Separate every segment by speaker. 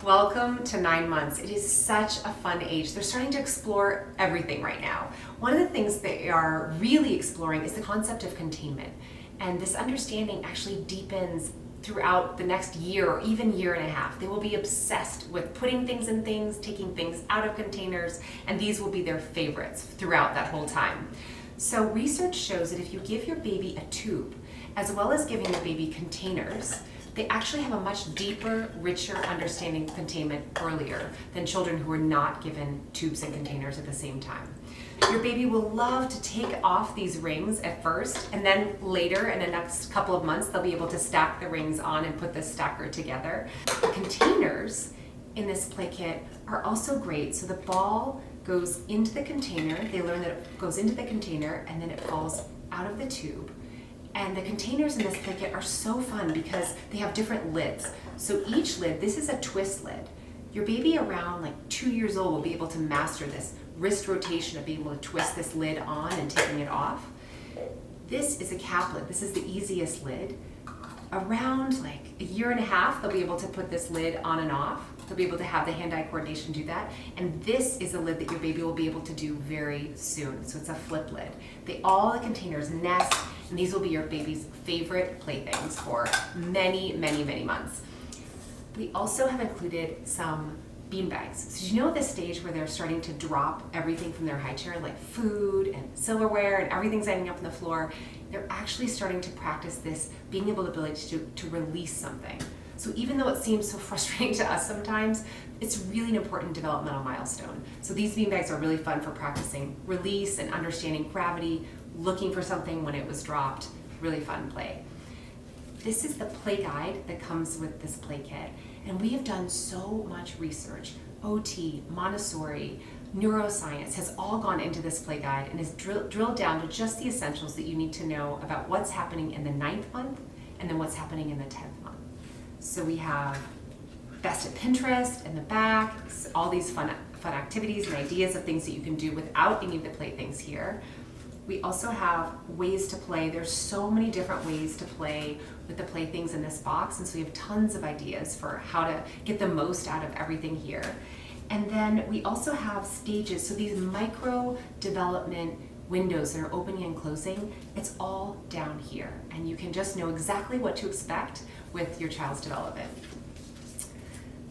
Speaker 1: Welcome to 9 months. It is such a fun age. They're starting to explore everything right now. One of the things they are really exploring is the concept of containment. And this understanding actually deepens throughout the next year or even year and a half. They will be obsessed with putting things in things, taking things out of containers, and these will be their favorites throughout that whole time. So research shows that if you give your baby a tube, as well as giving the baby containers, they actually have a much deeper, richer understanding of containment earlier than children who are not given tubes and containers at the same time. Your baby will love to take off these rings at first, and then later in the next couple of months, they'll be able to stack the rings on and put the stacker together. The containers in this play kit are also great. So the ball goes into the container. They learn that it goes into the container and then it falls out of the tube. And the containers in this play kit are so fun because they have different lids. So each lid, this is a twist lid. Your baby around like 2 years old will be able to master this wrist rotation of being able to twist this lid on and taking it off. This is a cap lid. This is the easiest lid. Around like a year and a half, they'll be able to put this lid on and off. They'll be able to have the hand-eye coordination do that. And this is a lid that your baby will be able to do very soon. So it's a flip lid. All the containers nest, and these will be your baby's favorite playthings for many, many, many months. We also have included some bean bags. So you know at this stage where they're starting to drop everything from their high chair, like food and silverware and everything's ending up on the floor, they're actually starting to practice this, being able to release something. So even though it seems so frustrating to us sometimes, it's really an important developmental milestone. So these bean bags are really fun for practicing release and understanding gravity, looking for something when it was dropped, really fun play. This is the play guide that comes with this play kit. And we have done so much research. OT, Montessori, neuroscience has all gone into this play guide and is drilled down to just the essentials that you need to know about what's happening in the 9th month and then what's happening in the 10th month. So we have best at Pinterest in the back, all these fun activities and ideas of things that you can do without any of the playthings here. We also have ways to play. There's so many different ways to play with the playthings in this box, and so we have tons of ideas for how to get the most out of everything here. And then we also have stages, so these micro development windows that are opening and closing, it's all down here, and you can just know exactly what to expect with your child's development.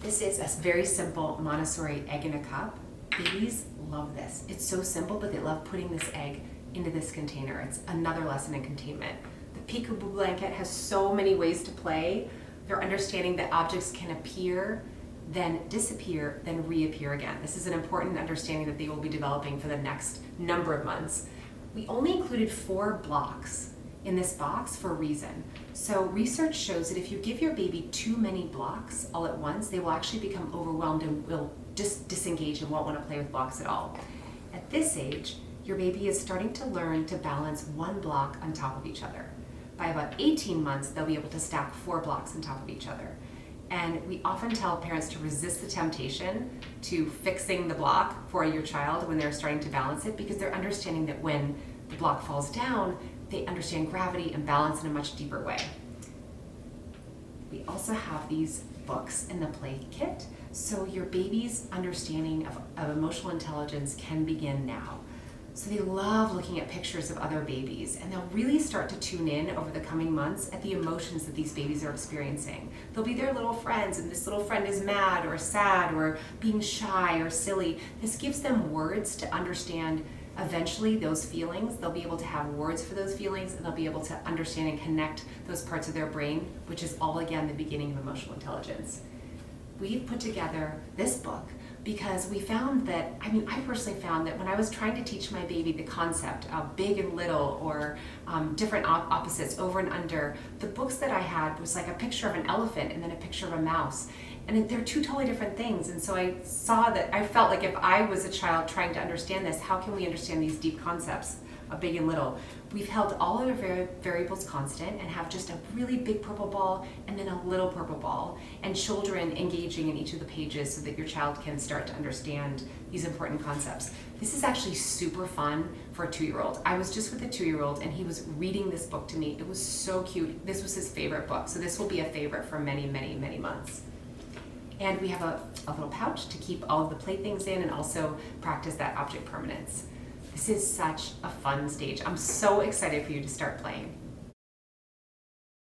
Speaker 1: This is a very simple Montessori egg in a cup. Babies love this. It's so simple, but they love putting this egg into this container. It's another lesson in containment. The peekaboo blanket has so many ways to play. They're understanding that objects can appear, then disappear, then reappear again. This is an important understanding that they will be developing for the next number of months. We only included 4 blocks in this box for a reason. So research shows that if you give your baby too many blocks all at once, they will actually become overwhelmed and will just disengage and won't want to play with blocks at all. At this age, your baby is starting to learn to balance 1 block on top of each other. By about 18 months, they'll be able to stack 4 blocks on top of each other. And we often tell parents to resist the temptation to fixing the block for your child when they're starting to balance it, because they're understanding that when the block falls down, they understand gravity and balance in a much deeper way. We also have these books in the play kit, so your baby's understanding of emotional intelligence can begin now. So they love looking at pictures of other babies, and they'll really start to tune in over the coming months at the emotions that these babies are experiencing. They'll be their little friends, and this little friend is mad or sad or being shy or silly. This gives them words to understand eventually those feelings. They'll be able to have words for those feelings, and they'll be able to understand and connect those parts of their brain, which is all, again, the beginning of emotional intelligence. We've put together this book because we found that, I personally found that when I was trying to teach my baby the concept of big and little or different opposites, over and under, the books that I had was like a picture of an elephant and then a picture of a mouse. And they're 2 totally different things. And so I saw that, I felt like if I was a child trying to understand this, how can we understand these deep concepts of big and little? We've held all of the variables constant and have just a really big purple ball and then a little purple ball, and children engaging in each of the pages so that your child can start to understand these important concepts. This is actually super fun for a 2-year-old. I was just with a 2-year-old and he was reading this book to me. It was so cute. This was his favorite book. So this will be a favorite for many, many, many months. And we have a little pouch to keep all of the playthings in and also practice that object permanence. This is such a fun stage. I'm so excited for you to start playing.